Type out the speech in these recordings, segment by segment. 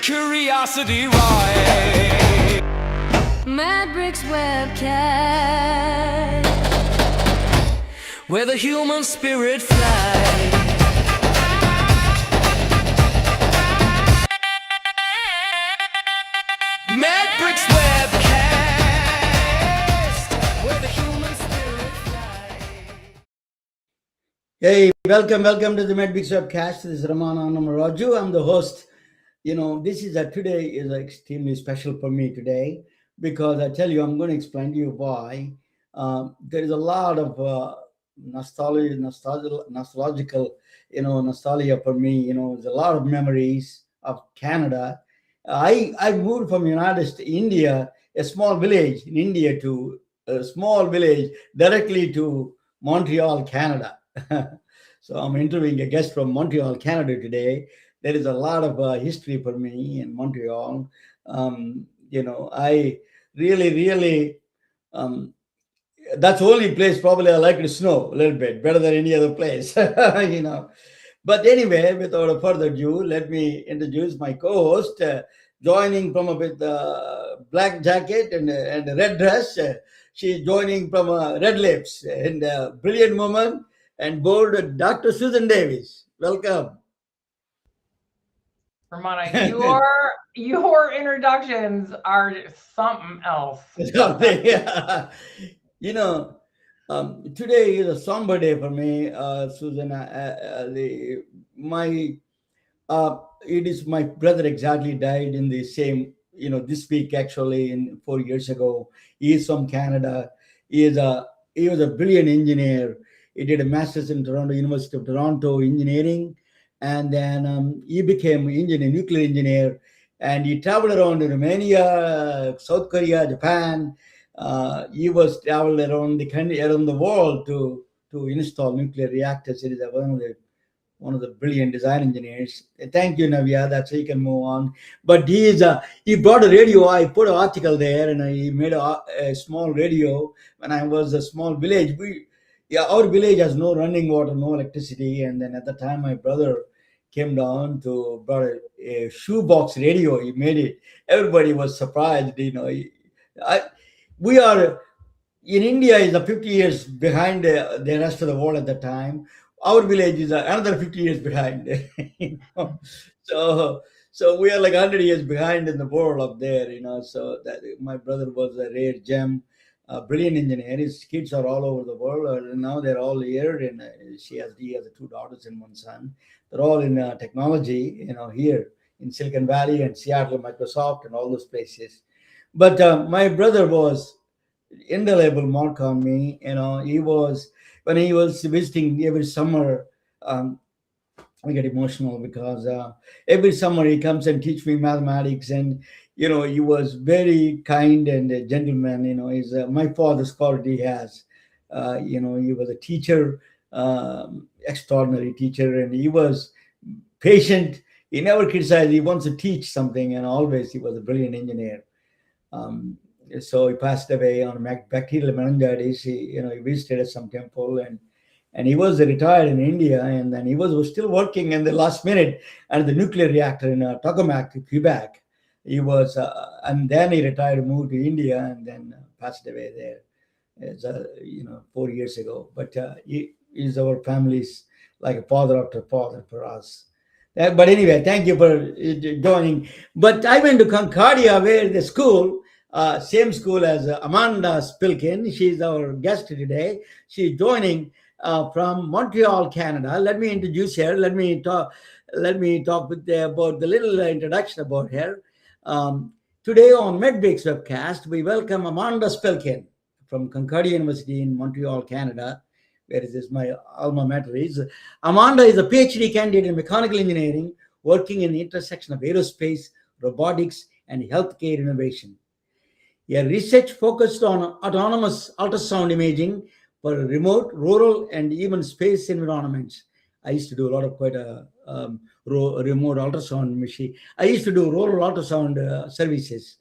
curiosity right. Madbricks webcast, Where the human spirit flies. Madbricks webcast, where the human spirit flies. Hey, welcome to the Medbix webcast. This is Ramana Namaraju. I'm the host. This is today is extremely special for me today because I tell you, I'm going to explain to you why. There is a lot of nostalgical, nostalgia for me. There's a lot of memories of Canada. I moved from United States, India, a small village in India to a small village directly to Montreal, Canada. So I'm interviewing a guest from Montreal, Canada today. There is a lot of history for me in Montreal. I really, um, that's the only place probably I like to snow a little bit better than any other place, But anyway, without further ado, let me introduce my co-host, joining from with black jacket and a red dress. She's joining from red lips and a brilliant woman and bold Dr. Susan Davis. Welcome. Ramona, your introductions are something else. Yeah. you know, Today is a somber day for me, Susan. It is my brother exactly died in the same, this week actually, in 4 years ago. He is from Canada. He is a he was a brilliant engineer. He did a master's in Toronto University of Toronto engineering, and then he became nuclear engineer, and he traveled around Romania, South Korea, Japan. He was traveled around the country, around the world to install nuclear reactors. It is one of the brilliant design engineers. Thank you, Navya. That's how you can move on. But he brought a radio. I put an article there, and he made a small radio when I was a small village. Our village has no running water, no electricity, and then at the time my brother came down to brought a shoebox radio. He made it. Everybody was surprised. We are in India is a 50 years behind the rest of the world at the time. Our village is another 50 years behind. you know. So so we are like 100 years behind in the world up there. So that my brother was a rare gem, a brilliant engineer. His kids are all over the world, and now they're all here. And he has two daughters and one son. They're all in technology, here in Silicon Valley and Seattle, Microsoft, and all those places. But my brother was indelible mark on me. He was when he was visiting every summer. I get emotional because every summer he comes and teach me mathematics, and he was very kind and a gentleman. He's my father's quality he has. He was a teacher, extraordinary teacher, and he was patient. He never criticized. He wants to teach something, and always he was a brilliant engineer. Um, so he passed away on bacterial meningitis. He visited at some temple, and he was retired in India, and then he was still working in the last minute at the nuclear reactor in Tokamak, Quebec. And then he retired, moved to India, and then passed away there. It's 4 years ago. But he is our family's like a father after father for us. But anyway, thank you for joining. But I went to Concordia, where the school, same school as Amanda Spilkin. She's our guest today. She's joining from Montreal, Canada. Let me introduce her. Let me talk. About the little introduction about her. Today on Medbix webcast, we welcome Amanda Spilkin from Concordia University in Montreal, Canada, where is this my alma mater is. Amanda is a PhD candidate in mechanical engineering, working in the intersection of aerospace, robotics, and healthcare innovation. Her research focused on autonomous ultrasound imaging for remote, rural, and even space environments. I used to do a lot of remote ultrasound machine. I used to do rural ultrasound services.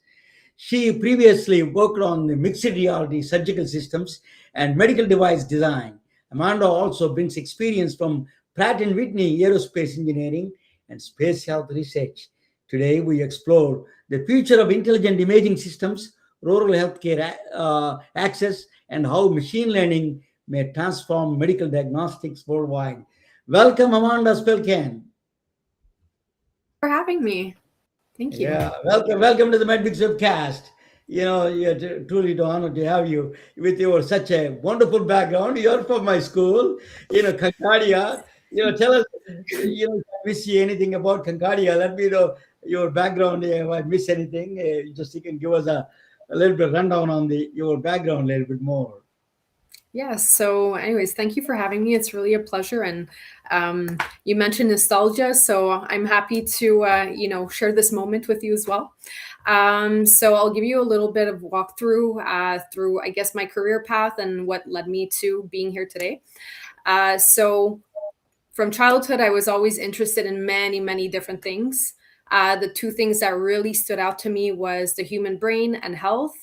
She previously worked on the mixed reality surgical systems and medical device design. Amanda also brings experience from Pratt& Whitney aerospace engineering and space health research Today, we explore the future of intelligent imaging systems, rural healthcare access, and how machine learning may transform medical diagnostics worldwide. Welcome, Amanda Spilkin. For having me. Thank you. Yeah, welcome to the Medmix webcast. You're truly to honor to have you with your such a wonderful background. You're from my school, Concordia. Tell us, if I miss you anything about Concordia, let me know your background. If I miss anything, just you can give us a little bit rundown on your background a little bit more. Yeah. So, anyways, thank you for having me. It's really a pleasure. And you mentioned nostalgia, so I'm happy to share this moment with you as well. So I'll give you a little bit of walkthrough through, I guess, my career path and what led me to being here today. So from childhood, I was always interested in many, many different things. The two things that really stood out to me was the human brain and health.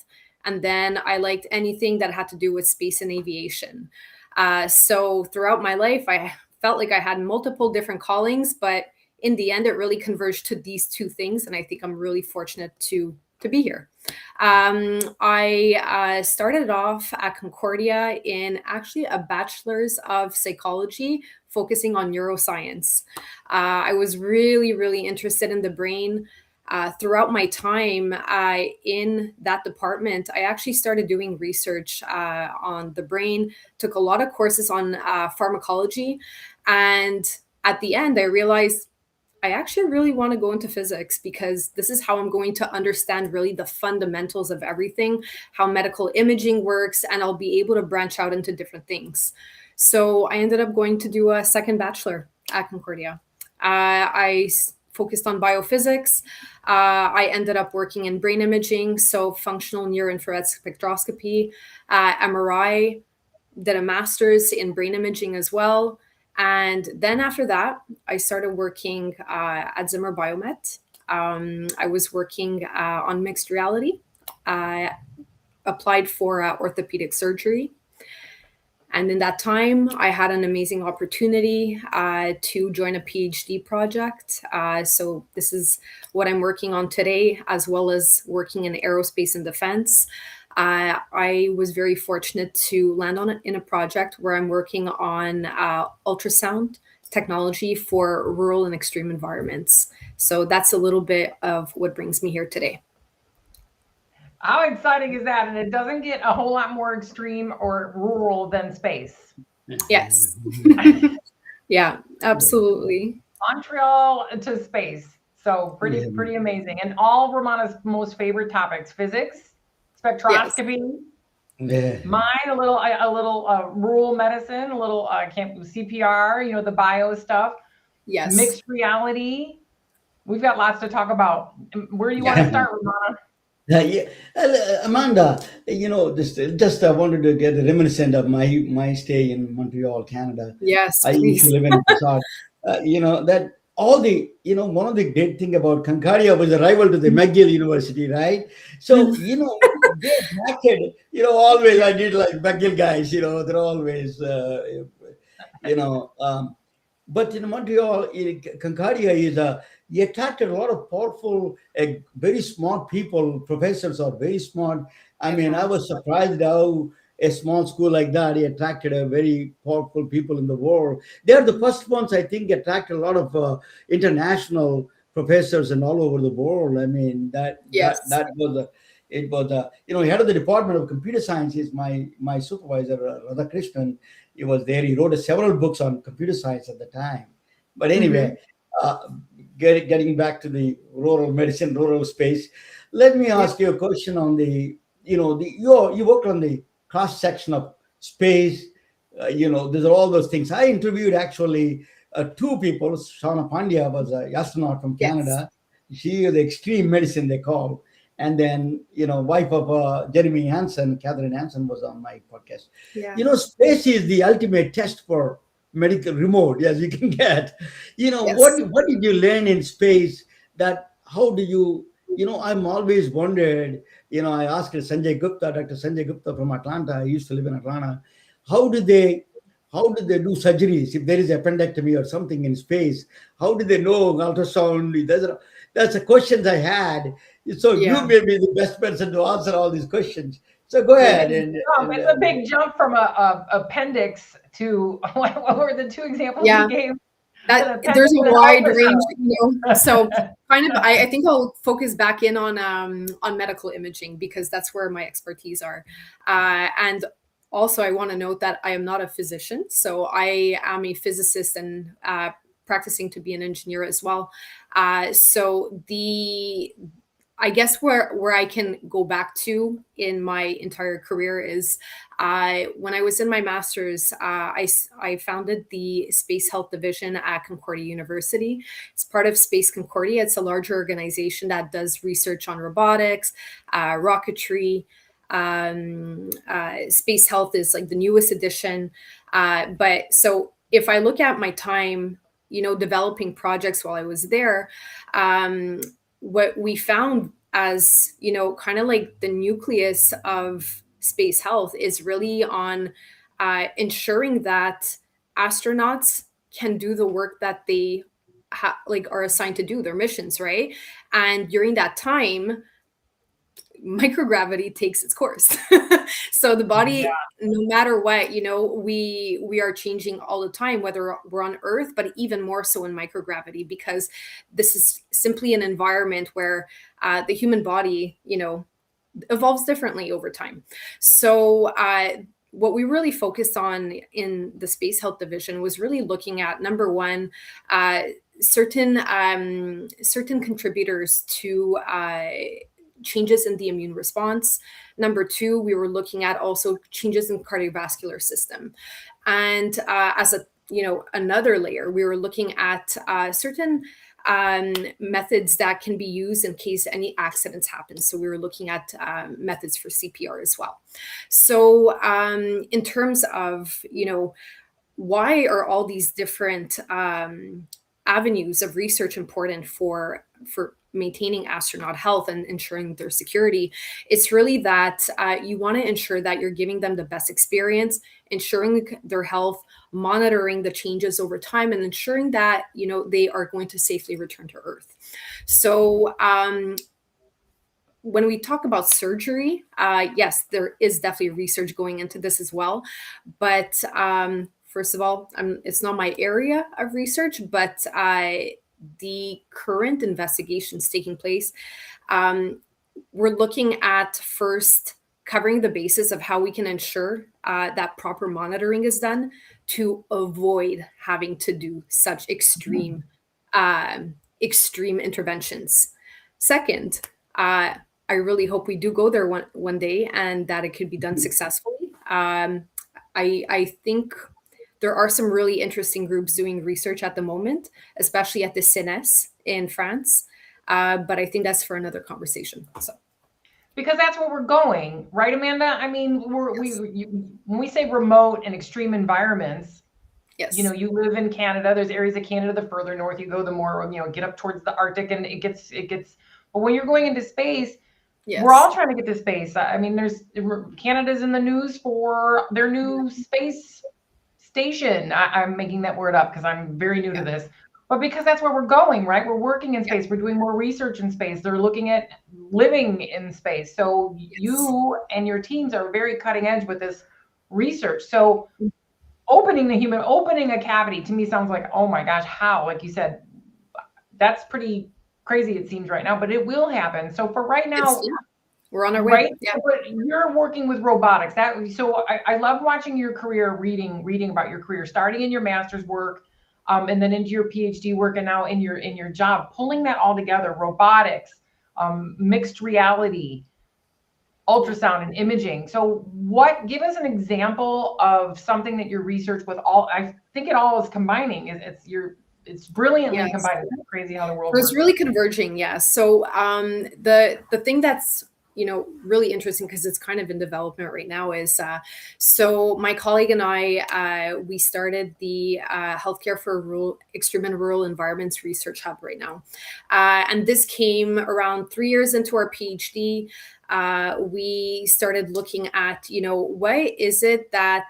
And then I liked anything that had to do with space and aviation. So throughout my life, I felt like I had multiple different callings, but in the end, it really converged to these two things. And I think I'm really fortunate to be here. I started off at Concordia in actually a bachelor's of psychology, focusing on neuroscience. I was really, really interested in the brain. Throughout my time in that department, I actually started doing research on the brain, took a lot of courses on pharmacology. And at the end, I realized I actually really want to go into physics because this is how I'm going to understand really the fundamentals of everything, how medical imaging works, and I'll be able to branch out into different things. So I ended up going to do a second bachelor at Concordia. I focused on biophysics. I ended up working in brain imaging, so functional near-infrared spectroscopy, MRI, did a master's in brain imaging as well. And then after that, I started working at Zimmer Biomet. I was working on mixed reality. I applied for orthopedic surgery. And in that time, I had an amazing opportunity to join a PhD project. So this is what I'm working on today, as well as working in aerospace and defense. I was very fortunate to land in a project where I'm working on ultrasound technology for rural and extreme environments. So that's a little bit of what brings me here today. How exciting is that? And it doesn't get a whole lot more extreme or rural than space. Yes. Yeah, absolutely. Montreal to space. So pretty amazing. And all Romana's most favorite topics: physics, spectroscopy. Yeah. Mine a little rural medicine, a little CPR. The bio stuff. Yes. Mixed reality. We've got lots to talk about. Where do you want to start, Romana? Amanda, just I wanted to get reminiscent of my stay in Montreal, Canada. Yes, I used to please. live in Resort. That all one of the great thing about Concordia was a rival to the McGill University, right? So, they attracted, always I did like McGill guys, they're always, but in Montreal, Concordia he attracted a lot of powerful, very smart people. Professors are very smart. I mean, I was surprised how a small school like that he attracted a very powerful people in the world. They are the first ones, I think, attracted a lot of international professors and all over the world. I mean, that was head of the Department of Computer Science is my supervisor, Radhakrishnan. He was there. He wrote several books on computer science at the time. But anyway, getting back to the rural medicine, rural space, let me ask you a question on you worked on the cross section of space. These are all those things. I interviewed actually two people. Shauna Pandya was an astronaut from Canada. She is the extreme medicine they call. And then, wife of Jeremy Hansen, Catherine Hansen, was on my podcast. Yeah. Space is the ultimate test for medical remote, as you can get. Yes. What did you learn in space? How do you, I'm always wondered, I asked Dr. Sanjay Gupta from Atlanta. I used to live in Atlanta. How did they do surgeries if there is appendectomy or something in space? How do they know ultrasound? That's the questions I had. So you Yeah. may be the best person to answer all these questions. So go Great. ahead and, It's a big jump from a appendix to what were the two examples Yeah. you gave? That An appendix there's a and an wide ultrasound. range, so kind of I think I'll focus back in on medical imaging because that's where my expertise are. And also I want to note that I am not a physician, so I am a physicist and practicing to be an engineer as well. So the I guess where I can go back to in my entire career is when I was in my master's, I founded the Space Health Division at Concordia University. It's part of Space Concordia. It's a larger organization that does research on robotics, rocketry. Space Health is like the newest edition. But so if I look at my time, developing projects while I was there, what we found as kind of like the nucleus of space health is really on ensuring that astronauts can do the work that they are assigned to do, their missions, right? And during that time, microgravity takes its course. So the body, no matter what, we are changing all the time, whether we're on Earth, but even more so in microgravity, because this is simply an environment where the human body, evolves differently over time. So what we really focused on in the Space Health Division was really looking at, number one, certain contributors to changes in the immune response. Number two, we were looking at also changes in cardiovascular system. And as another layer, we were looking at certain methods that can be used in case any accidents happen. So we were looking at methods for CPR as well. So in terms of, why are all these different avenues of research important for maintaining astronaut health and ensuring their security? It's really that you want to ensure that you're giving them the best experience, ensuring their health, monitoring the changes over time, and ensuring that they are going to safely return to Earth. So when we talk about surgery, yes, there is definitely research going into this as well. But first of all, it's not my area of research, but the current investigations taking place, we're looking at first covering the basis of how we can ensure that proper monitoring is done to avoid having to do such extreme interventions. Second, I really hope we do go there one day and that it could be done successfully. I think there are some really interesting groups doing research at the moment, especially at the CNES in France. But I think that's for another conversation. So, because that's where we're going, right, Amanda? I mean, when we say remote and extreme environments, yes, you live in Canada. There's areas of Canada, the further north you go, the more, get up towards the Arctic, and it gets. But when you're going into space, yes, we're all trying to get to space. I mean, Canada's in the news for their new space station. I'm making that word up because I'm very new to this, but because that's where we're going, right? We're working in space. We're doing more research in space. They're looking at living in space. So you and your teams are very cutting edge with this research. So opening a cavity to me sounds like, oh my gosh, how? Like you said, that's pretty crazy, it seems right now, but it will happen. So for right now, we're on our way. right? Yeah. But you're working with robotics. So I love watching your career, reading about your career, starting in your master's work, and then into your PhD work, and now in your job, pulling that all together: robotics, mixed reality, ultrasound, and imaging. So give us an example of something that your research with all. I think it all is combining. It's brilliantly combined. It's crazy how the world works. It's really converging. Yeah. So the thing that's really interesting, because it's kind of in development right now, is so my colleague and I, we started the Healthcare for Extreme and Rural Environments Research Hub right now. And this came around 3 years into our PhD. We started looking at, what is it that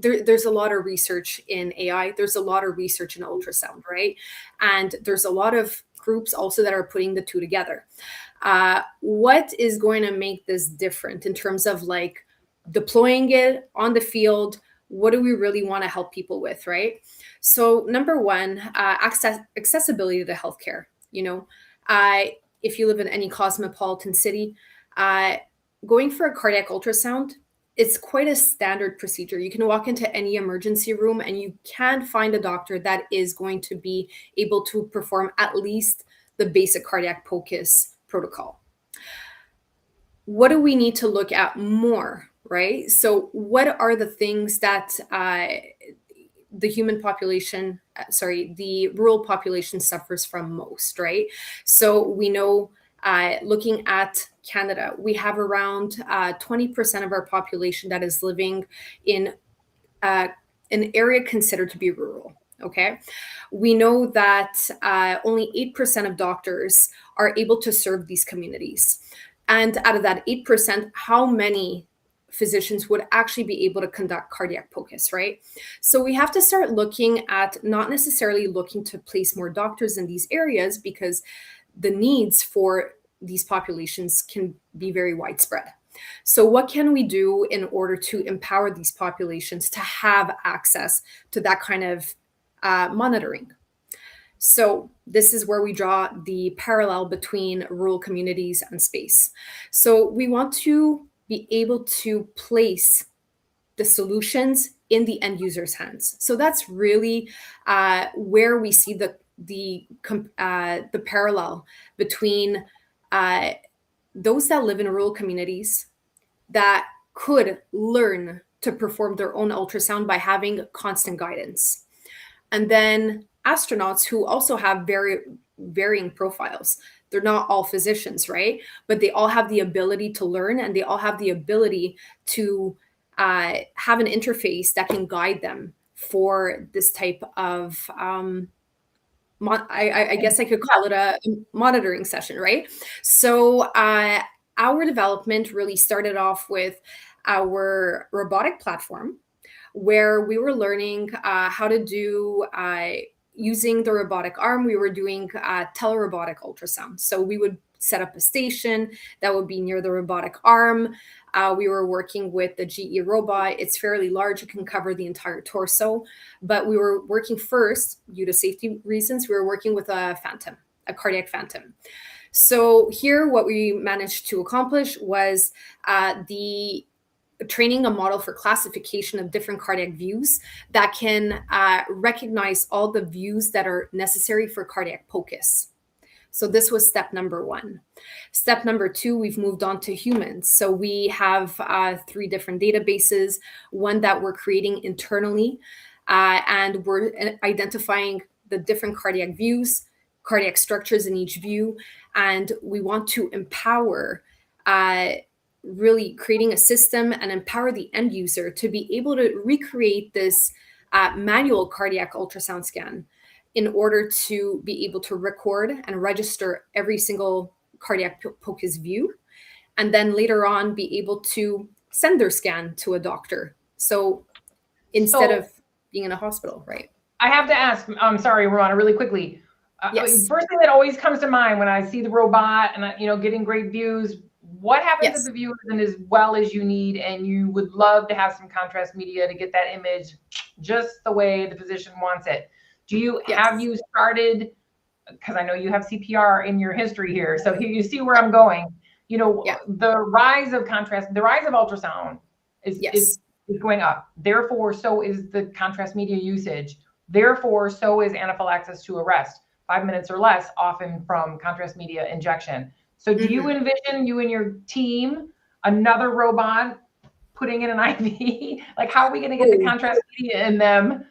there's a lot of research in AI. There's a lot of research in ultrasound, right? And there's a lot of groups also that are putting the two together. What is going to make this different in terms of like deploying it on the field? What do we really want to help people with, right? So number one, accessibility to healthcare. If you live in any cosmopolitan city, going for a cardiac ultrasound, it's quite a standard procedure. You can walk into any emergency room and you can find a doctor that is going to be able to perform at least the basic cardiac POCUS protocol. What do we need to look at more, right? So what are the things that the rural population suffers from most, right? So we know, looking at Canada, we have around 20% of our population that is living in an area considered to be rural. Okay. We know that only 8% of doctors are able to serve these communities. And out of that 8%, how many physicians would actually be able to conduct cardiac POCUS, right? So we have to start looking at not necessarily looking to place more doctors in these areas, because the needs for these populations can be very widespread. So what can we do in order to empower these populations to have access to that kind of monitoring? So this is where we draw the parallel between rural communities and space. So we want to be able to place the solutions in the end user's hands. So that's really where we see the parallel between those that live in rural communities that could learn to perform their own ultrasound by having constant guidance, and then astronauts who also have very varying profiles. They're not all physicians, right? But they all have the ability to learn, and they all have the ability to have an interface that can guide them for this type of, I guess I could call it a monitoring session, right? So our development really started off with our robotic platform, where we were learning how to do, using the robotic arm, we were doing telerobotic ultrasound. So we would set up a station that would be near the robotic arm. We were working with the GE robot. It's fairly large. It can cover the entire torso. But we were working first, due to safety reasons, we were working with a cardiac phantom. So here, what we managed to accomplish was the training a model for classification of different cardiac views that can recognize all the views that are necessary for cardiac POCUS. So this was step number one. Step number two, we've moved on to humans. So we have 3 different databases, one that we're creating internally, and we're identifying the different cardiac views, cardiac structures in each view, and we want to empower really creating a system and empower the end user to be able to recreate this manual cardiac ultrasound scan in order to be able to record and register every single cardiac POCUS view, and then later on be able to send their scan to a doctor. So instead of being in a hospital, right? I have to ask, I'm sorry, Ramona, really quickly. Yes. First thing that always comes to mind when I see the robot and getting great views, what happens if the view isn't as well as you need and you would love to have some contrast media to get that image just the way the physician wants it? Have you started, because I know you have CPR in your history here, so here you see where I'm going. The rise of contrast, the rise of ultrasound is going up. Therefore, so is the contrast media usage. Therefore, so is anaphylaxis to arrest, 5 minutes or less, often from contrast media injection. So do you envision, you and your team, another robot putting in an IV? Like, how are we going to get the contrast media in them?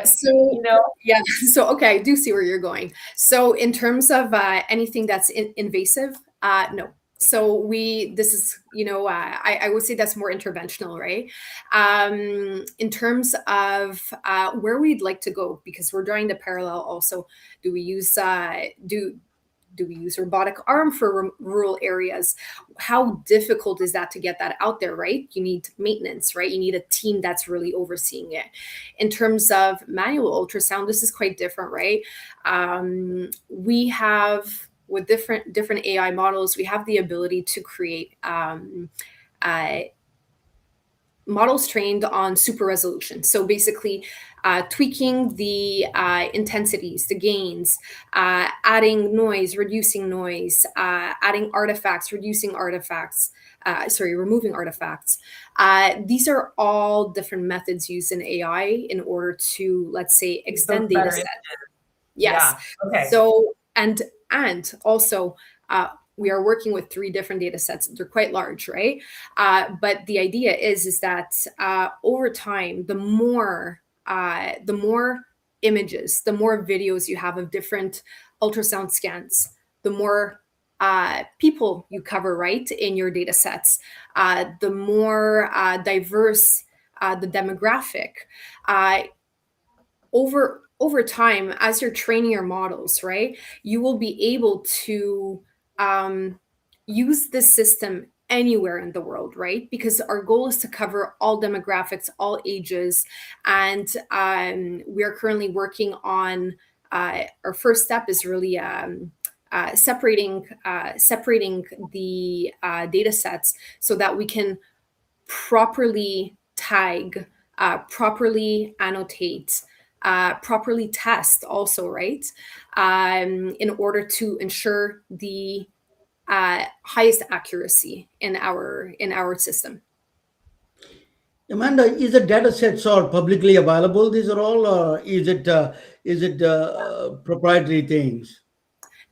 So okay, I do see where you're going. So in terms of anything that's invasive, no. So this is, I would say that's more interventional, right? In terms of where we'd like to go, because we're drawing the parallel also, do we use, do Do we use robotic arm for rural areas? How difficult is that to get that out there, right? You need maintenance, right? You need a team that's really overseeing it. In terms of manual ultrasound, this is quite different, right? We have, with different AI models, we have the ability to create models trained on super resolution. So basically, tweaking the intensities, the gains, adding noise, reducing noise, adding artifacts, reducing artifacts, removing artifacts. These are all different methods used in AI in order to, let's say, extend data better sets. Yeah. Yes. Okay. So, and also, we are working with 3 different data sets. They're quite large, right? But the idea is that over time, the more images, the more videos you have of different ultrasound scans, the more people you cover, right, in your data sets, the more diverse the demographic. Over time, as you're training your models, right, you will be able to use this system anywhere in the world, right? Because our goal is to cover all demographics, all ages, and we are currently working on our first step is really separating the data sets so that we can properly tag, properly annotate, properly test also, right? In order to ensure the highest accuracy in our system. Amanda, is the data sets all publicly available? These are all, is it proprietary things?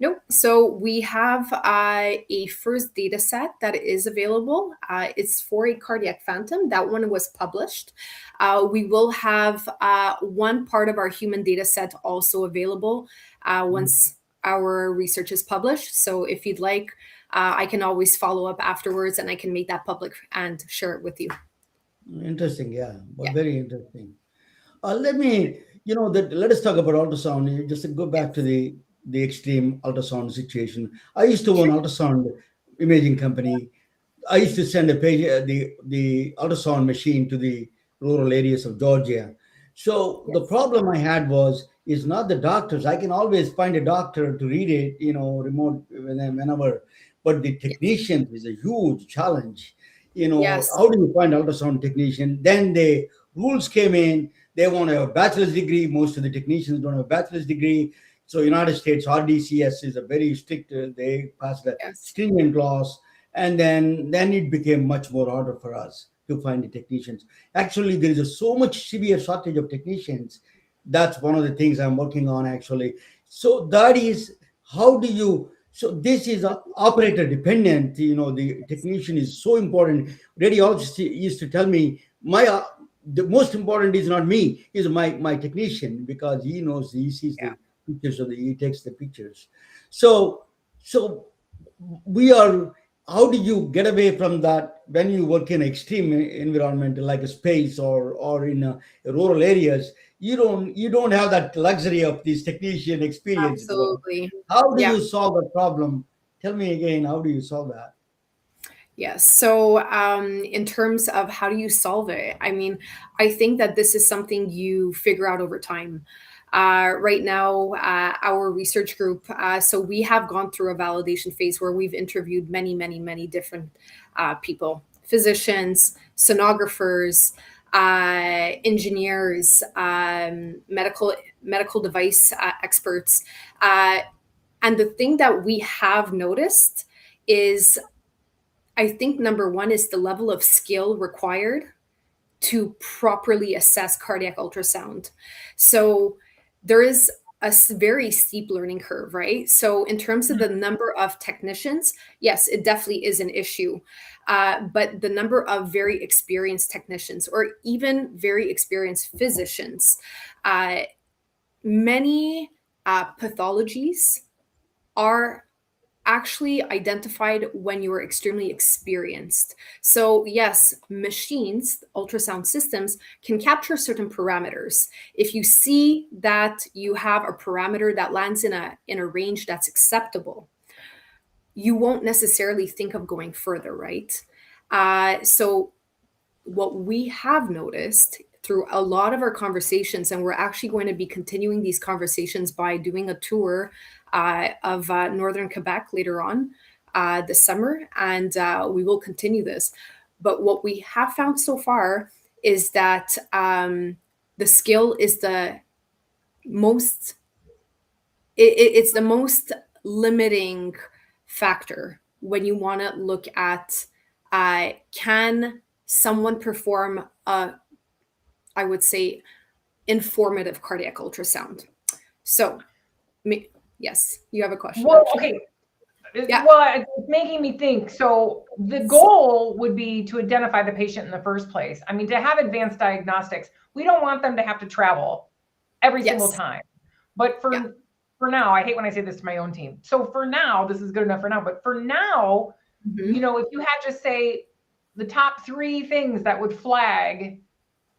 Nope. So we have a first data set that is available. It's for a cardiac phantom. That one was published. We will have one part of our human data set also available once our research is published. So if you'd like, I can always follow up afterwards and I can make that public and share it with you. Interesting, yeah, but Yeah. very interesting. Let me, let us talk about ultrasound. Just to go back to the extreme ultrasound situation. I used to own ultrasound imaging company. I used to send a page, the ultrasound machine to the rural areas of Georgia. So the Yes. problem I had is not the doctors. I can always find a doctor to read it, remote whenever. But the technicians is a huge challenge. Yes. How do you find ultrasound technician? Then the rules came in. They want a bachelor's degree. Most of the technicians don't have a bachelor's degree. So United States RDCS is a very strict. They passed a Yes. stringent laws, and then it became much more harder for us to find the technicians. Actually, there is so much severe shortage of technicians. That's one of the things I'm working on actually. So that is, how do you, so this is operator dependent. The technician is so important. Radiologist used to tell me, the most important is not me, is my technician, because he sees Yeah. the pictures, he takes the pictures. So we are, how do you get away from that when you work in extreme environment like a space, or in rural areas? You don't have that luxury of this technician experience. Absolutely. How do Yeah. you solve that problem? Tell me again, how do you solve that? Yes. So, in terms of how do you solve it, I mean, I think that this is something you figure out over time. Right now, our research group, so we have gone through a validation phase where we've interviewed many, many, many different people, physicians, sonographers, engineers, medical device experts. And the thing that we have noticed is, I think number one is the level of skill required to properly assess cardiac ultrasound. So there is a very steep learning curve, right? So in terms of the number of technicians, yes, it definitely is an issue. But the number of very experienced technicians, or even very experienced physicians, many pathologies are actually identified when you are extremely experienced. So yes, machines, ultrasound systems can capture certain parameters. If you see that you have a parameter that lands in a range that's acceptable, you won't necessarily think of going further, right? So what we have noticed through a lot of our conversations, and we're actually going to be continuing these conversations by doing a tour of northern Quebec later on this summer, and we will continue this. But what we have found so far is that the skill is the most, it's the most limiting factor when you want to look at can someone perform a, I would say, informative cardiac ultrasound. So, yes, you have a question. Well, actually. okay. Yeah. Well, it's making me think. So the goal would be to identify the patient in the first place. I mean, to have advanced diagnostics, we don't want them to have to travel every single Yes. time. But for now, I hate when I say this to my own team. So for now, this is good enough for now. But for now, Mhm. you know, if you had just say the top 3 things that would flag,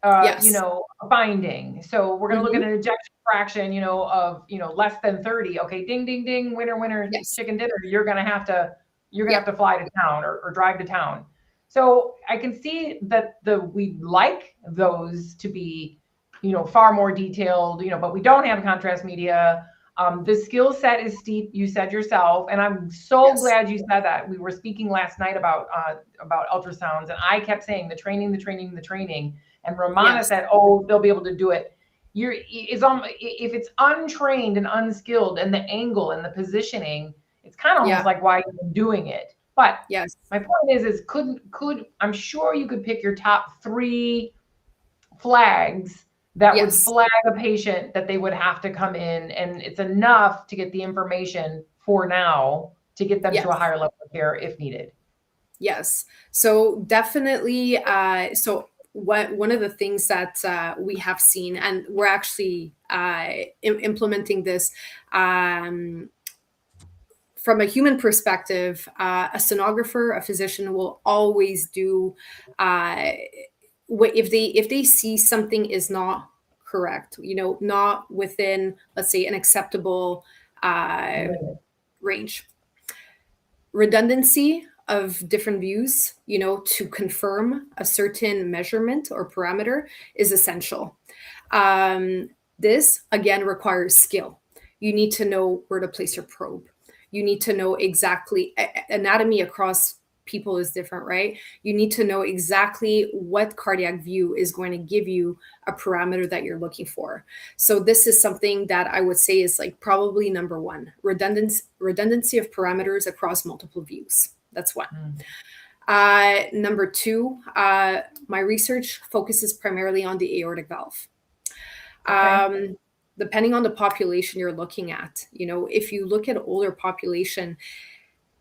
Yes. you know, a finding. So we're going to look at an ejection fraction, you know, of, you know, less than 30. Okay, ding, ding, ding, winner, winner, Yes. chicken dinner. You're going to have to fly to town or drive to town. So I can see that we like those to be, you know, far more detailed, you know, but we don't have contrast media. The skill set is steep, you said yourself, and I'm so glad you said that. We were speaking last night about ultrasounds, and I kept saying the training, the training, the training. And Romana said, "Oh, they'll be able to do it." If it's untrained and unskilled, and the angle and the positioning, it's kind of almost like why you're doing it. But yes, my point is could I'm sure you could pick your top 3 flags that would flag a patient that they would have to come in, and it's enough to get the information for now to get them to a higher level of care if needed. Yes. So definitely. One of the things that we have seen, and we're actually implementing this from a human perspective, a sonographer, a physician will always do if they see something is not correct, you know, not within, let's say, an acceptable range. Redundancy of different views, you know, to confirm a certain measurement or parameter is essential. This again requires skill. You need to know where to place your probe. You need to know exactly, anatomy across people is different, right? You need to know exactly what cardiac view is going to give you a parameter that you're looking for. So this is something that I would say is like probably number 1, redundancy of parameters across multiple views. That's 1. Number 2, my research focuses primarily on the aortic valve. Okay. Depending on the population you're looking at, you know, if you look at older population,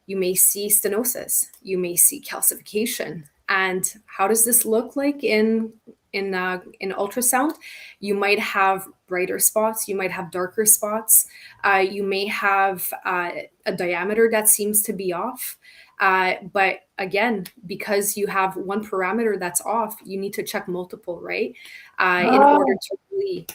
you may see stenosis, you may see calcification. And how does this look like in ultrasound? You might have brighter spots, you might have darker spots, you may have a diameter that seems to be off. But again, because you have one parameter that's off, you need to check multiple, right? In order to really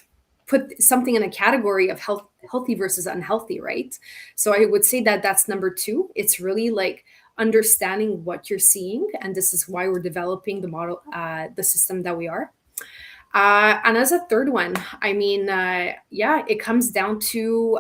put something in a category of healthy versus unhealthy, right? So I would say that that's number 2. It's really like understanding what you're seeing, and this is why we're developing the model, the system that we are. And as a third one, I mean, it comes down to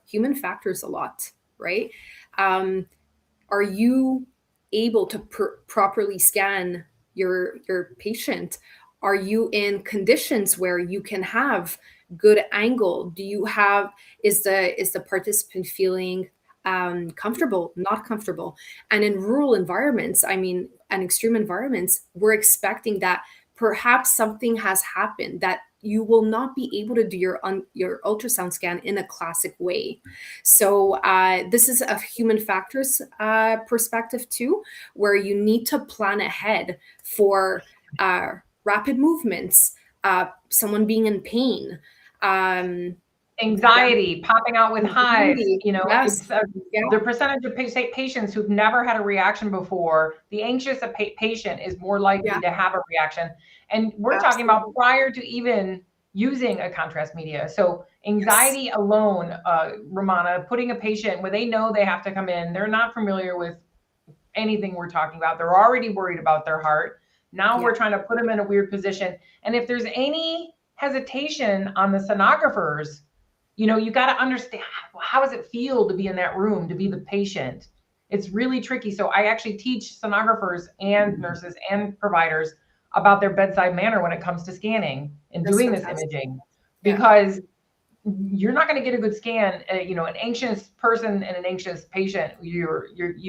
human factors a lot, right? Are you able to properly scan your patient? Are you in conditions where you can have good angle? Do you have, is the participant feeling comfortable, not comfortable? And in rural environments, I mean, and extreme environments, we're expecting that perhaps something has happened that you will not be able to do your ultrasound scan in a classic way. So this is a human factors perspective too, where you need to plan ahead for rapid movements, someone being in pain, Anxiety, popping out with hives, you know, yes. The percentage of patients who've never had a reaction before, the anxious patient is more likely to have a reaction. And we're talking about prior to even using a contrast media. So anxiety alone, Romana, putting a patient where they know they have to come in, they're not familiar with anything we're talking about. They're already worried about their heart. Now we're trying to put them in a weird position. And if there's any hesitation on the sonographers, you got to understand, how does it feel to be in that room, to be the patient? It's really tricky. So I actually teach sonographers and nurses and providers about their bedside manner when it comes to scanning and That's doing this fantastic. imaging, Yeah. because you're not going to get a good scan. An anxious person and an anxious patient, you're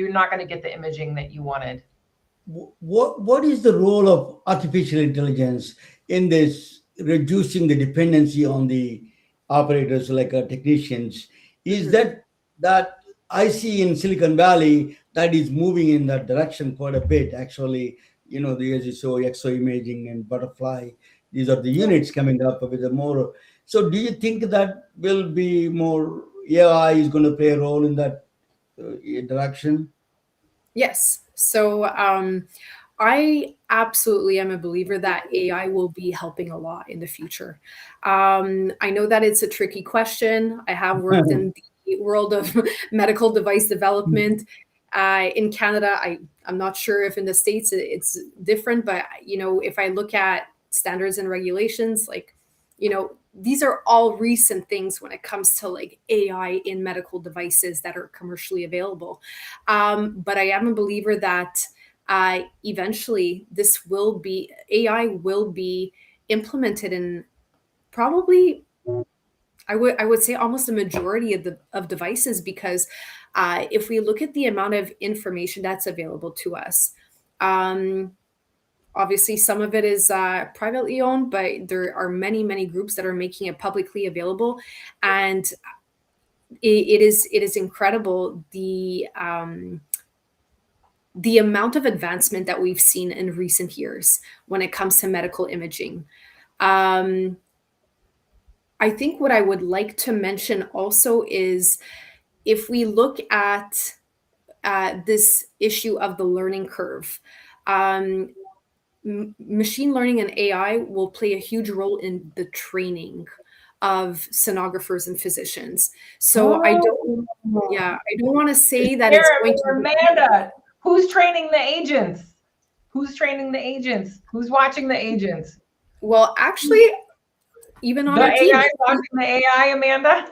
not going to get the imaging that you wanted. What is the role of artificial intelligence in this reducing the dependency on the operators like technicians? Is that I see in Silicon Valley that is moving in that direction quite a bit actually. The as you saw exo imaging and butterfly, these are the units coming up with a more. So do you think that will be more AI is going to play a role in that direction? Yes. So I absolutely am a believer that AI will be helping a lot in the future. I know that it's a tricky question. I have worked in the world of medical device development. In Canada, I'm not sure if in the States it's different, but if I look at standards and regulations, like, these are all recent things when it comes to like AI in medical devices that are commercially available. But I am a believer that eventually AI will be implemented in probably, I would say, almost a majority of devices, because if we look at the amount of information that's available to us, obviously some of it is privately owned, but there are many groups that are making it publicly available, and it is incredible the amount of advancement that we've seen in recent years when it comes to medical imaging. Um, I think what I would like to mention also is, if we look at this issue of the learning curve, um, machine learning and AI will play a huge role in the training of sonographers and physicians. So I don't want to say that it's going Jeremy, to be. Amanda, who's training the agents? Who's training the agents? Who's watching the agents? Well, actually, even on The our team, AI watching the AI, Amanda?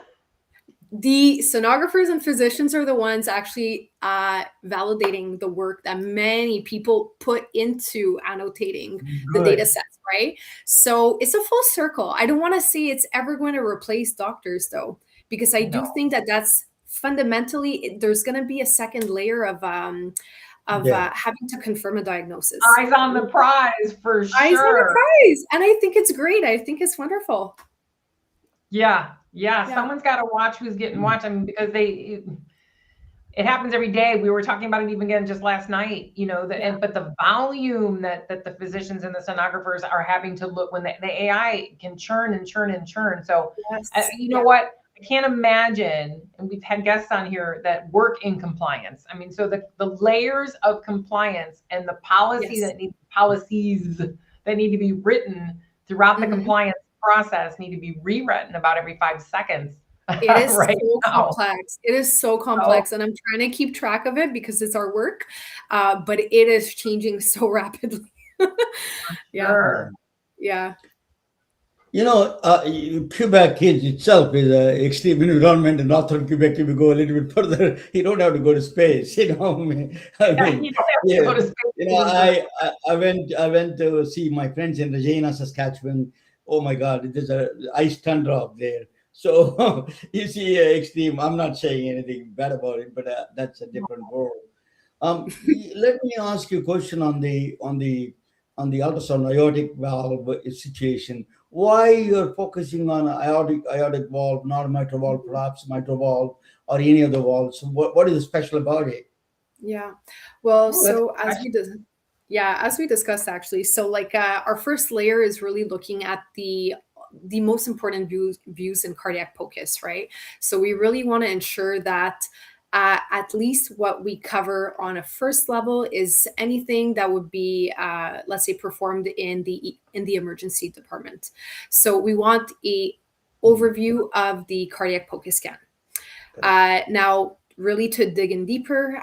the sonographers and physicians are the ones actually validating the work that many people put into annotating the data Good. sets, right? So it's a full circle. I don't want to say it's ever going to replace doctors, though, because I do No. think that that's fundamentally, there's going to be a second layer of Yeah. having to confirm a diagnosis. Eyes on the prize for Eyes on the sure. prize. And I think it's great. I think it's wonderful. Yeah. Yeah. Someone's got to watch who's getting watched. I mean, because it happens every day. We were talking about it even again just last night, but the volume that the physicians and the sonographers are having to look, when the AI can churn and churn and churn. So, Yes. you know what? I can't imagine, and we've had guests on here that work in compliance. I mean, so the layers of compliance and the policies Yes. that need to be written throughout the Mhm. compliance process need to be rewritten about every 5 seconds. It is right so now. complex. It is so complex, and I'm trying to keep track of it because it's our work, but it is changing so rapidly. Yeah, Sure. yeah, Quebec kids itself is an extreme environment. In northern Quebec, if you go a little bit further, you don't have to go to space. I Yeah, mean, you don't have to yeah. go to space. I went to see my friends in Regina, Saskatchewan. Oh my God, there's a ice tundra up there. So you see, extreme. I'm not saying anything bad about it, but that's a different world. Let me ask you a question on the ultrasound aortic valve situation. Why you're focusing on aortic valve, not mitral valve, perhaps mitral valve or any other valve? So what is special about it? yeah. Well, Oh, that's so a good question. as we discussed, actually, so like our first layer is really looking at the most important views in cardiac focus, right? So we really want to ensure that At least what we cover on a first level is anything that would be, let's say, performed in the emergency department. So we want a overview of the cardiac POCUS scan. Now, really to dig in deeper,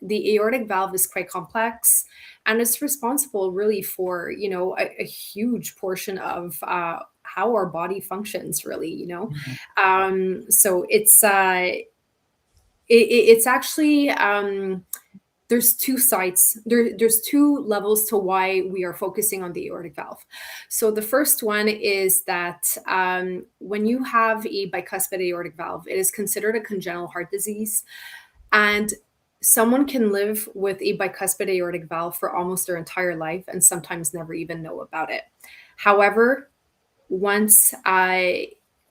the aortic valve is quite complex, and it's responsible really for, a huge portion of how our body functions, really. So it's actually, there's two sides. There's two levels to why we are focusing on the aortic valve. So the first one is that when you have a bicuspid aortic valve, it is considered a congenital heart disease, and someone can live with a bicuspid aortic valve for almost their entire life and sometimes never even know about it. However, once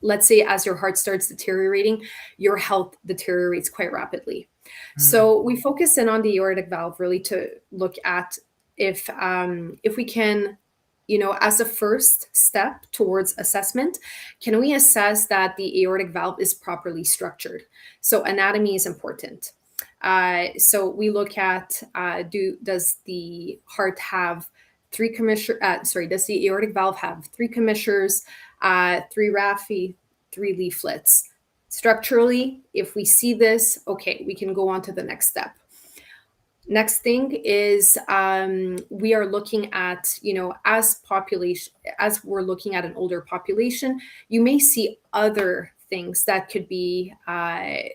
let's say as your heart starts deteriorating, your health deteriorates quite rapidly. So we focus in on the aortic valve really to look at if we can, as a first step towards assessment, can we assess that the aortic valve is properly structured? So anatomy is important. So we look at does the heart have three commissures? Does the aortic valve have three commissures, three raphe, three leaflets? Structurally, if we see this, okay, we can go on to the next step. Next thing is we are looking at, as we're looking at an older population, you may see other things that could be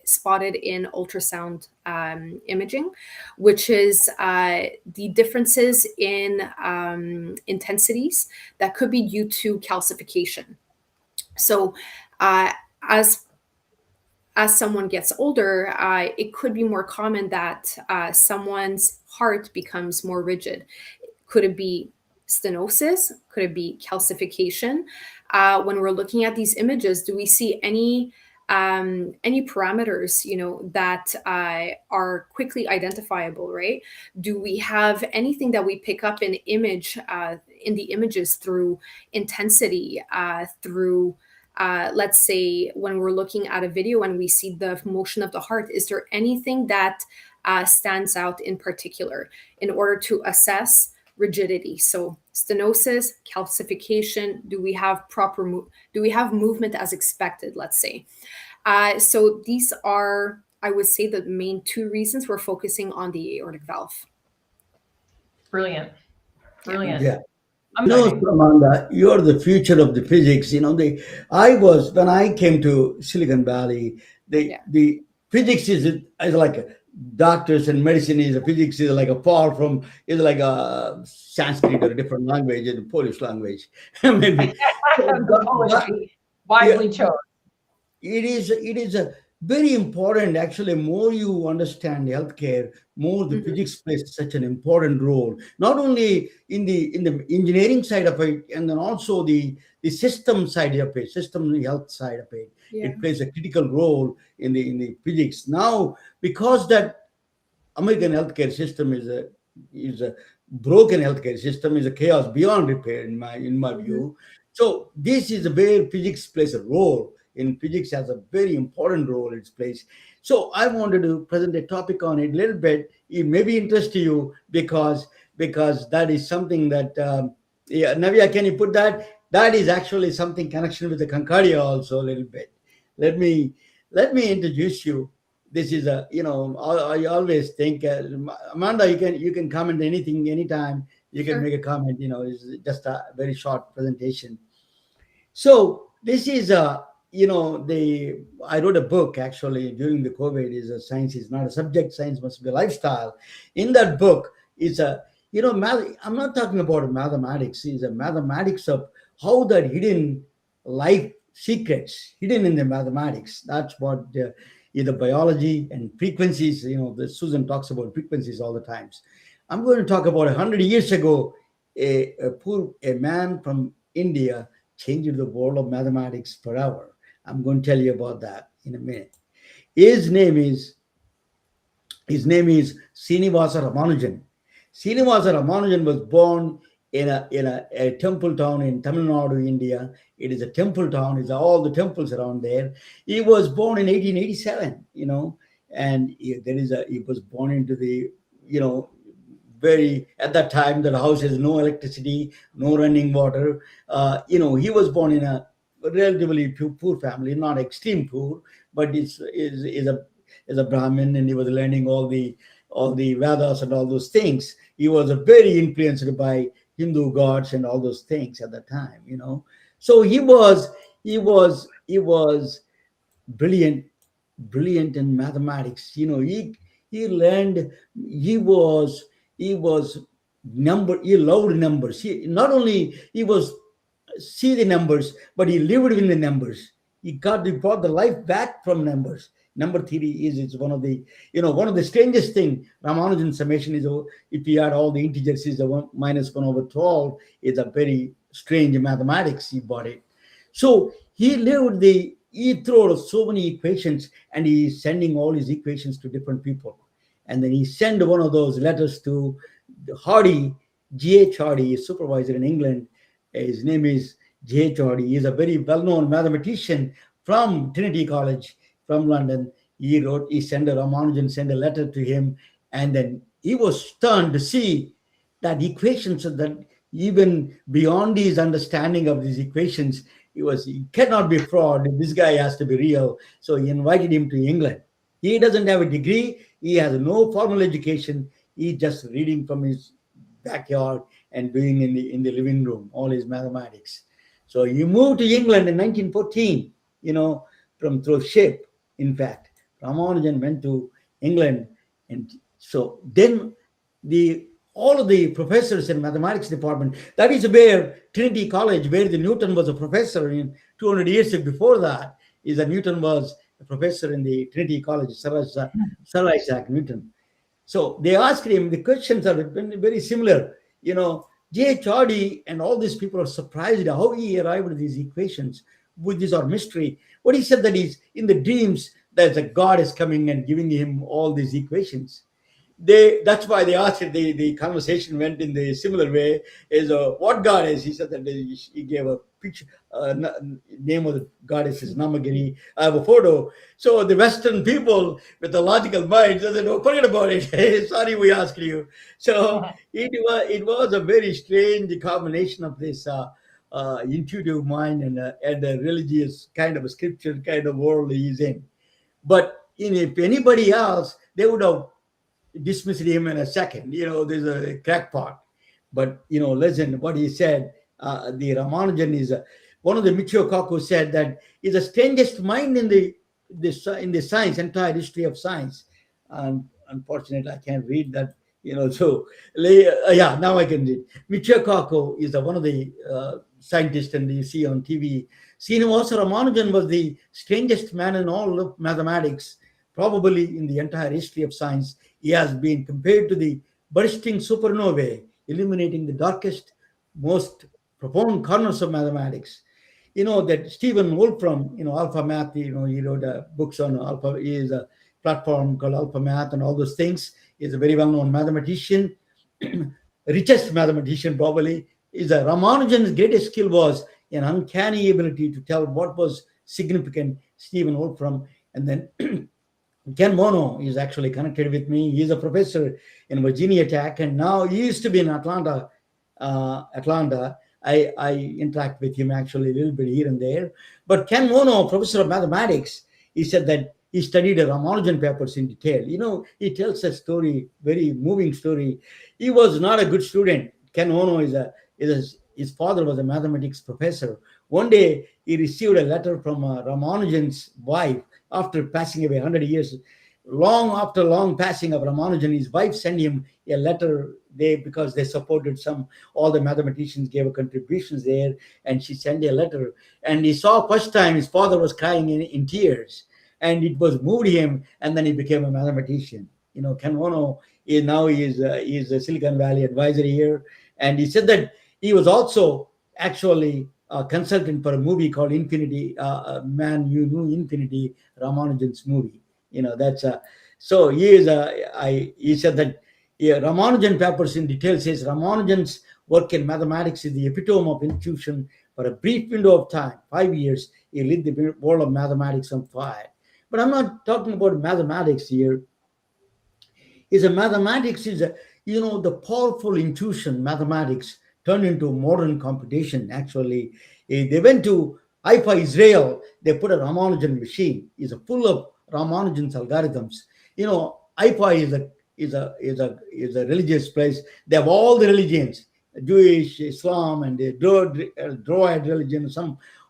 spotted in ultrasound imaging, which is the differences in intensities that could be due to calcification. So as someone gets older, it could be more common that someone's heart becomes more rigid. Could it be stenosis? Could it be calcification? When we're looking at these images, do we see any parameters, that are quickly identifiable, right? Do we have anything that we pick up in in the images through intensity, through let's say when we're looking at a video and we see the motion of the heart, is there anything that stands out in particular in order to assess rigidity? So stenosis, calcification, do we have movement as expected, let's say? So these are, I would say, the main two reasons we're focusing on the aortic valve. Brilliant. Yeah. Amazing. Amanda, you're the future of the physics. When I came to Silicon Valley, the physics is like doctors and medicine is physics is like is like a Sanskrit or a different language, a Polish language, maybe. The Polish wisely chose. It is a very important. Actually, more you understand healthcare, more the physics plays such an important role, not only in the engineering side of it, and then also the system side of it, system health side of it. It plays a critical role in the physics now, because that American healthcare system is a broken healthcare system, is a chaos beyond repair in my view. So this is where physics plays a role. In physics has a very important role in its place. So I wanted to present a topic on it a little bit. It may be interest to you because that is something that Navia, can you put that? That is actually something connection with the Concordia also a little bit. Let me introduce you. This is I always think Amanda, you can comment anything anytime. You can make a comment. It's just a very short presentation. So this is I wrote a book actually during the COVID. Is a science is not a subject. Science must be a lifestyle. In that book, it's I'm not talking about mathematics. It's a mathematics of how that hidden life secrets hidden in the mathematics. That's what either biology and frequencies. Susan talks about frequencies all the times. I'm going to talk about 100 years ago. A man from India changed the world of mathematics forever. I'm going to tell you about that in a minute. His name is Srinivasa Ramanujan. Srinivasa Ramanujan was born in a temple town in Tamil Nadu, India. It is a temple town. It's all the temples around there. He was born in 1887. and he was born into the, you know, very, at that time the house has no electricity, no running water. He was born in a relatively poor family, not extreme poor, but is a Brahmin, and he was learning all the Vedas and all those things. He was a very influenced by Hindu gods and all those things at that time. So he was brilliant, brilliant in mathematics. He learned. He was he loved numbers. He was see the numbers, but he lived in the numbers. He brought the life back from numbers. Number theory is one of the strangest thing. Ramanujan summation is, if you add all the integers, is a one minus 1/12. It's a very strange mathematics. He bought it. So he threw out so many equations, and he's sending all his equations to different people. And then he sent one of those letters to Hardy, G.H. Hardy, his supervisor in England. His name is G.H. Hardy. He is a very well-known mathematician from Trinity College, from London. He sent Ramanujan sent a letter to him, and then he was stunned to see that equations that even beyond his understanding of these equations, he cannot be fraud. This guy has to be real. So he invited him to England. He doesn't have a degree. He has no formal education. He's just reading from his backyard and doing in the living room all his mathematics. So he moved to England in 1914. From through ship. In fact, Ramanujan went to England, and so then all of the professors in mathematics department. That is where Trinity College, where the Newton was a professor in 200 years before that, is that Newton was a professor in the Trinity College, Sir Isaac Newton. So they asked him, the questions are very similar. J.H. Hardy and all these people are surprised how he arrived at these equations, which is our mystery. What he said that is in the dreams, that a God is coming and giving him all these equations. That's why they asked it. The conversation went in the similar way. Is what God is? He said that he gave a picture, name of the goddess is Namagiri. I have a photo. So the Western people with the logical mind said, "Oh, forget about it. Sorry, we asked you." So it was a very strange combination of this intuitive mind and a religious kind of a scripture kind of world he's in. But if anybody else, they would have dismissed him in a second. There's a crackpot. But listen, what he said. The Ramanujan is one of the Michio Kaku said that is the strangest mind in the science, entire history of science. Unfortunately, I can't read that. So now I can read. Michio Kaku is one of the scientists, and you see on TV. Srinivasa Ramanujan was the strangest man in all of mathematics, probably in the entire history of science. He has been compared to the bursting supernovae, illuminating the darkest, most profound corners of mathematics. That Stephen Wolfram, Alpha Math, he wrote books on Alpha. He is a platform called Alpha Math and all those things. He's a very well-known mathematician, richest mathematician probably. Ramanujan's greatest skill was an uncanny ability to tell what was significant. Stephen Wolfram, and then Ken Mono is actually connected with me. He's a professor in Virginia Tech, and now he used to be in Atlanta. I interact with him actually a little bit here and there. But Ken Mono, professor of mathematics, he said that he studied the Ramanujan papers in detail. He tells a story, very moving story. He was not a good student. Ken Mono his father was a mathematics professor. One day he received a letter from Ramanujan's wife after passing away 100 years. Long after long passing of Ramanujan, his wife sent him a letter because they supported all the mathematicians gave contributions there, and she sent a letter. And he saw first time his father was crying in tears, and it was moved him, and then he became a mathematician. Ken Mono is a Silicon Valley advisor here, and he said that he was also actually a consultant for a movie called Infinity, Man You Knew Infinity, Ramanujan's movie. So he said that Ramanujan papers in detail says Ramanujan's work in mathematics is the epitome of intuition. For a brief window of time, 5 years, he lit the world of mathematics on fire. But I'm not talking about mathematics here. Is a mathematics is a, the powerful intuition mathematics turned into modern computation. Actually, they went to Haifa, Israel. They put a Ramanujan machine. Is a full of Ramanujan's algorithms. Haifa is a religious place. They have all the religions: Jewish, Islam, and the Druid religion.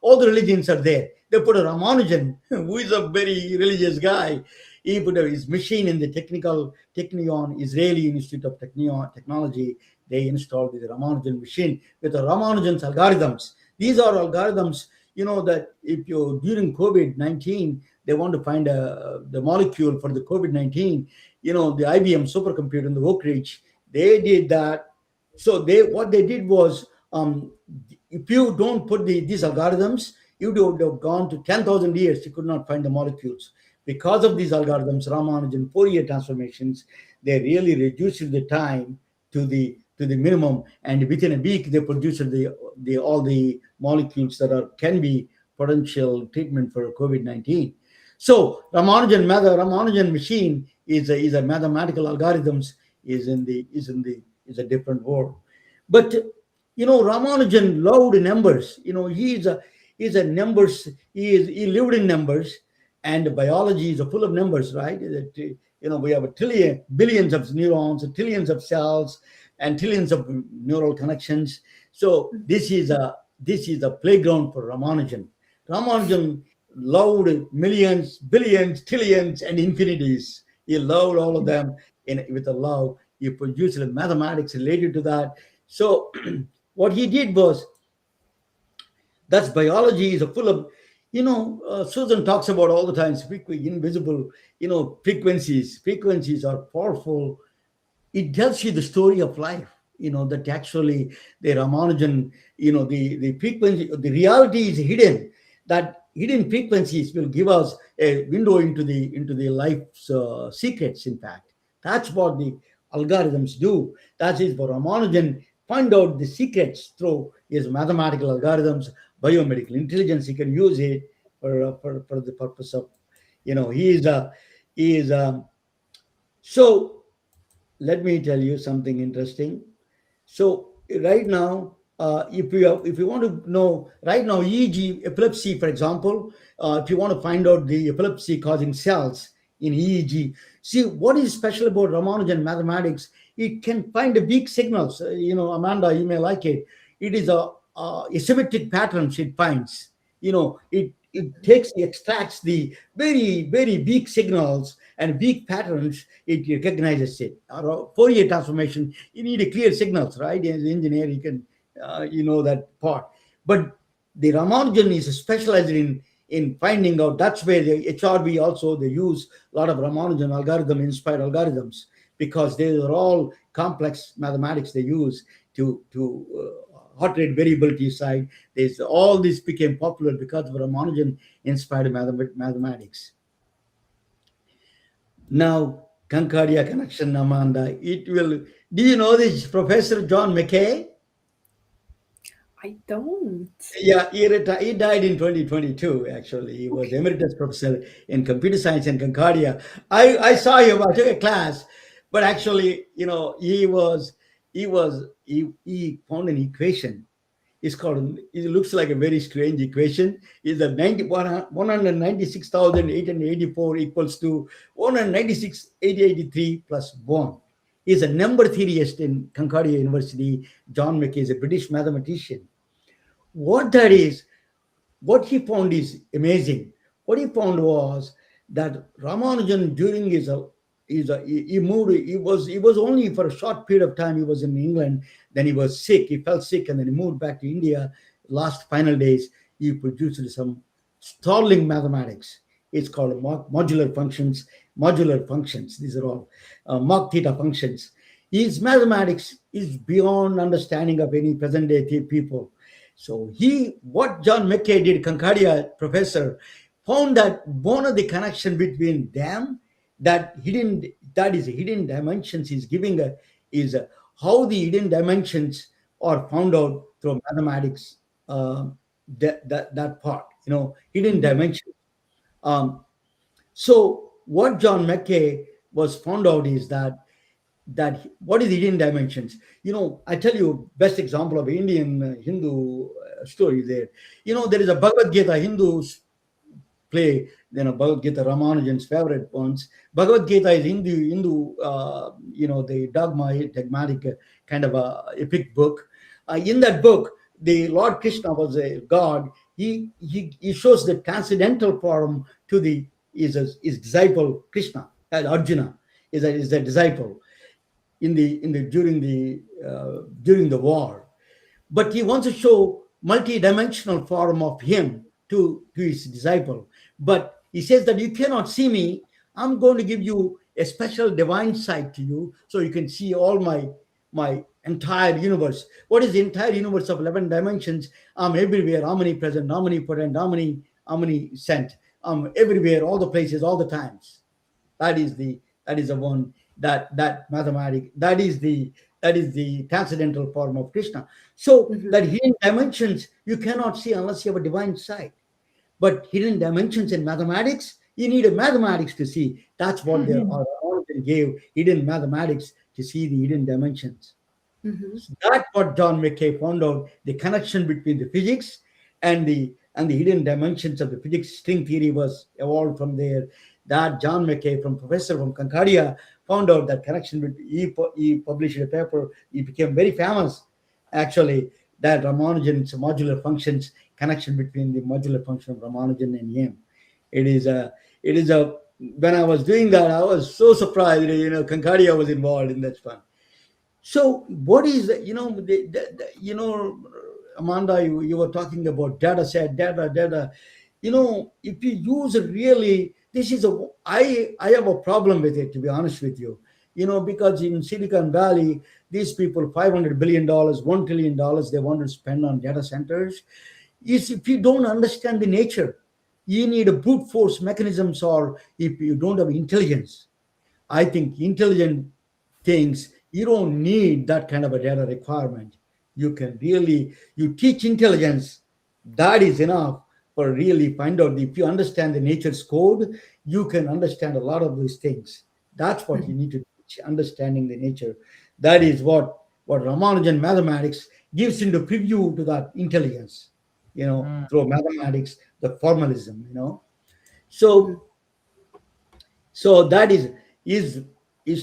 All the religions are there. They put a Ramanujan, who is a very religious guy. He put his machine in the Technion, Israeli Institute of Technology. They installed the Ramanujan machine with the Ramanujan's algorithms. These are algorithms, that if you during COVID-19, they want to find the molecule for the COVID-19, the IBM supercomputer in the Oak Ridge, they did that. So what they did was, if you don't put these algorithms, you would have gone to 10,000 years, you could not find the molecules. Because of these algorithms, Ramanujan Fourier transformations, they really reduced the time to the minimum, and within a week they produced the all the molecules that can be potential treatment for COVID-19. So Ramanujan machine is a mathematical algorithms, is a different world. But Ramanujan loved numbers. He's a numbers. He lived in numbers, and biology is full of numbers, right? We have a trillion, billions of neurons, trillions of cells, and trillions of neural connections. So this is a playground for Ramanujan. Ramanujan loved millions, billions, trillions, and infinities. He loved all of them with a love. He produced mathematics related to that. So what he did was, that's biology is full of, Susan talks about all the time, invisible, frequencies. Frequencies are powerful. It tells you the story of life, that actually the Ramanujan, the frequency, the reality is hidden. That hidden frequencies will give us a window into the life's secrets. In fact, that's what the algorithms do. That is for Ramanujan, find out the secrets through his mathematical algorithms, biomedical intelligence. He can use it for the purpose of, he is so let me tell you something interesting. So right now, if you want to know right now, EEG epilepsy, for example, if you want to find out the epilepsy causing cells in EEG, see what is special about Ramanujan mathematics. It can find the weak signals. Amanda, you may like it. It is a symmetric patterns it finds. It extracts the very very weak signals and weak patterns. It recognizes it. Fourier transformation, you need a clear signals, right? As an engineer, you can that part. But the Ramanujan is specialized in finding out. That's where the HRV also, they use a lot of Ramanujan algorithm inspired algorithms, because they are all complex mathematics they use to heart rate variability side. There's all this became popular because of Ramanujan inspired mathematics. Now, Concordia connection, Amanda. It will. Do you know this Professor John McKay? I don't. Yeah, he died in 2022. Actually, he was Okay. emeritus professor in computer science in Concordia. I saw him. I took a class, but actually, he found an equation. It's called. It looks like a very strange equation. Is a 196,884 equals to 196,883 plus 1. Is a number theorist in Concordia University. John McKay is a British mathematician. What that is, what he found is amazing. What he found was that Ramanujan during he moved. He was only for a short period of time. He was in England. Then he was sick. He fell sick, and then he moved back to India. Last final days, he produced some startling mathematics. It's called modular functions. Modular functions. These are all Mach theta functions. His mathematics is beyond understanding of any present day people. So what John McKay did, Concordia professor, found that one of the connection between them, that is hidden dimensions is giving how the hidden dimensions are found out through mathematics. That part, hidden Mhm. dimension. Um, So what John Mackay was found out is what is hidden dimensions. I tell you best example of Indian Hindu story there. There is a Bhagavad Gita. Hindus play, Bhagavad Gita, Ramanujan's favorite ones. Bhagavad Gita is Hindu, the dogmatic kind of a epic book. In that book, the Lord Krishna was a god. He shows the transcendental form to his disciple Krishna, Arjuna is a disciple during the war, but he wants to show multi-dimensional form of him to his disciple. But he says that you cannot see me. I'm going to give you a special divine sight to you, so you can see all my entire universe. What is the entire universe of 11 dimensions? I'm everywhere, omnipresent, omnipotent, omniscient. I'm everywhere, all the places, all the times. That is the one, that mathematic, that is the transcendental form of Krishna. So Mhm. that hidden dimensions you cannot see unless you have a divine sight. But hidden dimensions in mathematics, you need a mathematics to see. That's what their origin gave, hidden mathematics to see the hidden dimensions. Mhm. So that's what John Mackay found out, the connection between the physics and the hidden dimensions of the physics. String theory was evolved from there. That John Mackay, from professor from Concordia, found out that connection. He published a paper. He became very famous, actually, that Ramanujan's modular functions, connection between the modular function of Ramanujan and him. It is a when I was doing that, I was so surprised. Concordia was involved in that fun. So, what is Amanda? You were talking about data set, data. If you use it really, this is I have a problem with it, to be honest with you. Because in Silicon Valley, these people, $500 billion, $1 trillion, they want to spend on data centers. Is if you don't understand the nature, you need a brute force mechanisms, or if you don't have intelligence. I think intelligent things, you don't need that kind of a data requirement. You teach intelligence, that is enough for really find out. If you understand the nature's code, you can understand a lot of these things. That's what you need to teach, understanding the nature. That is what Ramanujan mathematics gives into preview to that intelligence, Mm. through mathematics, the formalism. Mhm. So that is his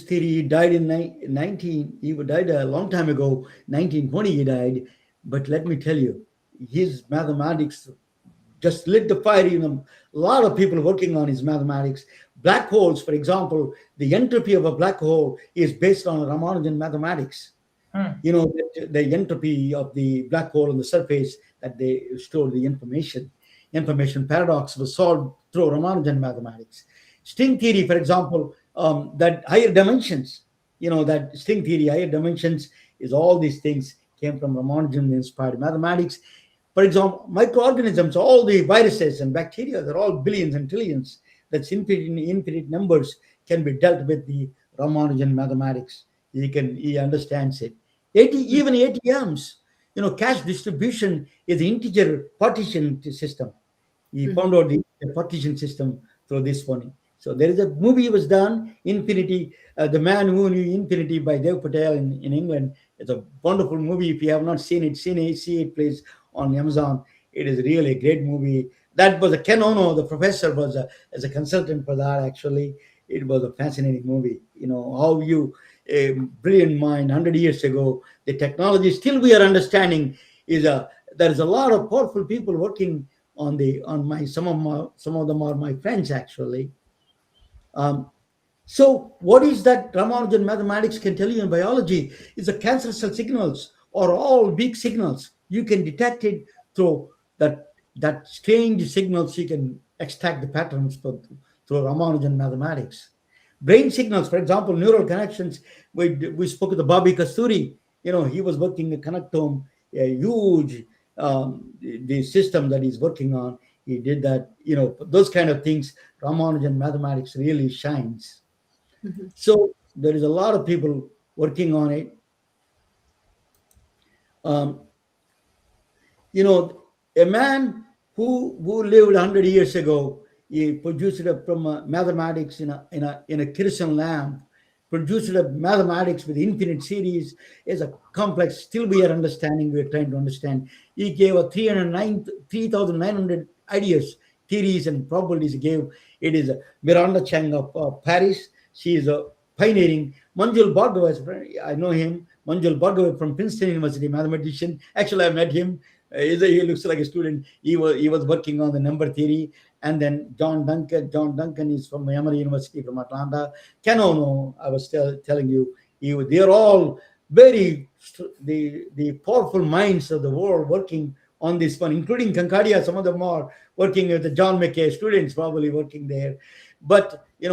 theory. He died in 19. He died a long time ago, 1920. He died, but let me tell you, his mathematics just lit the fire. A lot of people working on his mathematics. Black holes, for example, the entropy of a black hole is based on Ramanujan mathematics. Mm. The entropy of the black hole on the surface, that they store the information paradox, was solved through Ramanujan mathematics. String theory, for example, that higher dimensions, that string theory, higher dimensions, is all these things came from Ramanujan inspired mathematics. For example, microorganisms, all the viruses and bacteria, they're all billions and trillions. That's infinite numbers, can be dealt with the Ramanujan mathematics. He understands it. Even ATMs, cash distribution is integer partition system. He found Mhm. out the partition system through this one. So there is a movie was done, Infinity, The Man Who Knew Infinity, by Dev Patel in England. It's a wonderful movie. If you have not seen it, see it, please, on Amazon. It is really a great movie. That was a Ken Ono, the professor, was as a consultant for that. Actually, it was a fascinating movie. How a brilliant mind 100 years ago, the technology still we are understanding is a there is a lot of powerful people working on my some of them are my friends, actually. um, so what is that Ramanujan mathematics can tell you in biology is the cancer cell signals are all weak signals. You can detect it through that strange signals. You can extract the patterns through Ramanujan mathematics. Brain signals, for example, neural connections. We spoke of the Bobby Kasturi. He was working a connectome, a huge the system that he's working on. He did that. Those kind of things. Ramanujan mathematics really shines. Mhm. So there is a lot of people working on it. Um, a man who lived 100 years ago, He produced it from mathematics in a kerosene lamp, produced it mathematics with infinite series. Is a complex, still we are understanding, we are trying to understand. He gave a 3,900 ideas, theories, and probabilities. He gave it is Miranda Chang of Paris. She is a pioneering. Manjul Bhargava, I know him. Manjul Bhargava from Princeton University, mathematician. Actually, I met him. He looks like a student. He was working on the number theory. And then John Duncan. John Duncan is from Emory University from Atlanta. Ken Ono, I was telling you, they're all very the powerful minds of the world working on this one, including Concordia. Some of them are working with the John McKay students, probably working there. But the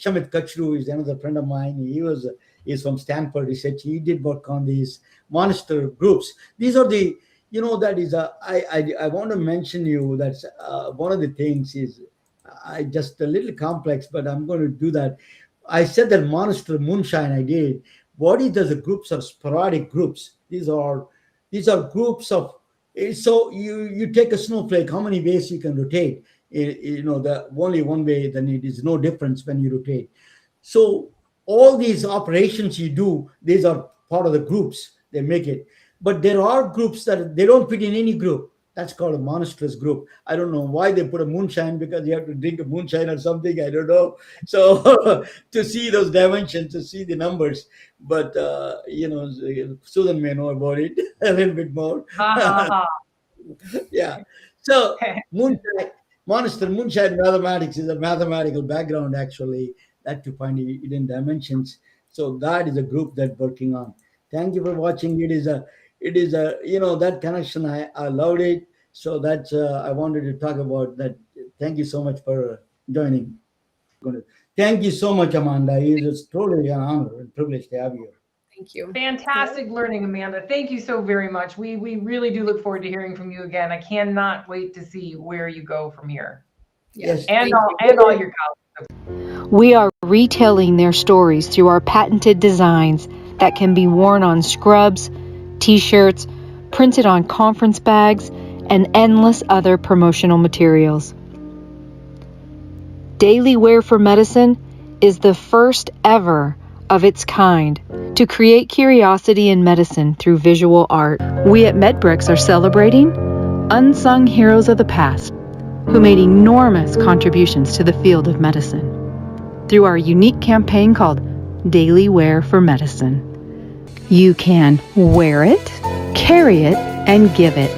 Shamit Kachru is another friend of mine. He's from Stanford Research. He did work on these monster groups. These are the that is I want to mention you. That's one of the things is I just a little complex, but I'm going to do that. I said that monster moonshine. I did. What is the groups are sporadic groups. These are groups of. So you take a snowflake. How many ways you can rotate? The only one way. Then it is no difference when you rotate. So all these operations you do, these are part of the groups. They make it. But there are groups that they don't fit in any group. That's called a monstrous group. I don't know why they put a moonshine, because you have to drink a moonshine or something. I don't know. So to see those dimensions, to see the numbers. But, Susan may know about it a little bit more. Yeah. So moonshine mathematics is a mathematical background, actually, that to find hidden dimensions. So that is a group that working on. Thank you for watching. It is that connection. I loved it. So that's I wanted to talk about that. Thank you so much for joining. Thank you so much, Amanda. It is totally an honor and privilege to have you. Thank you. Fantastic learning, Amanda. Thank you so very much. We really do look forward to hearing from you again. I cannot wait to see where you go from here. Yes. And all your colleagues. We are retailing their stories through our patented designs that can be worn on scrubs, t-shirts, printed on conference bags, and endless other promotional materials. Daily Wear for Medicine is the first ever of its kind to create curiosity in medicine through visual art. We at MedBricks are celebrating unsung heroes of the past who made enormous contributions to the field of medicine through our unique campaign called Daily Wear for Medicine. You can wear it, carry it, and give it.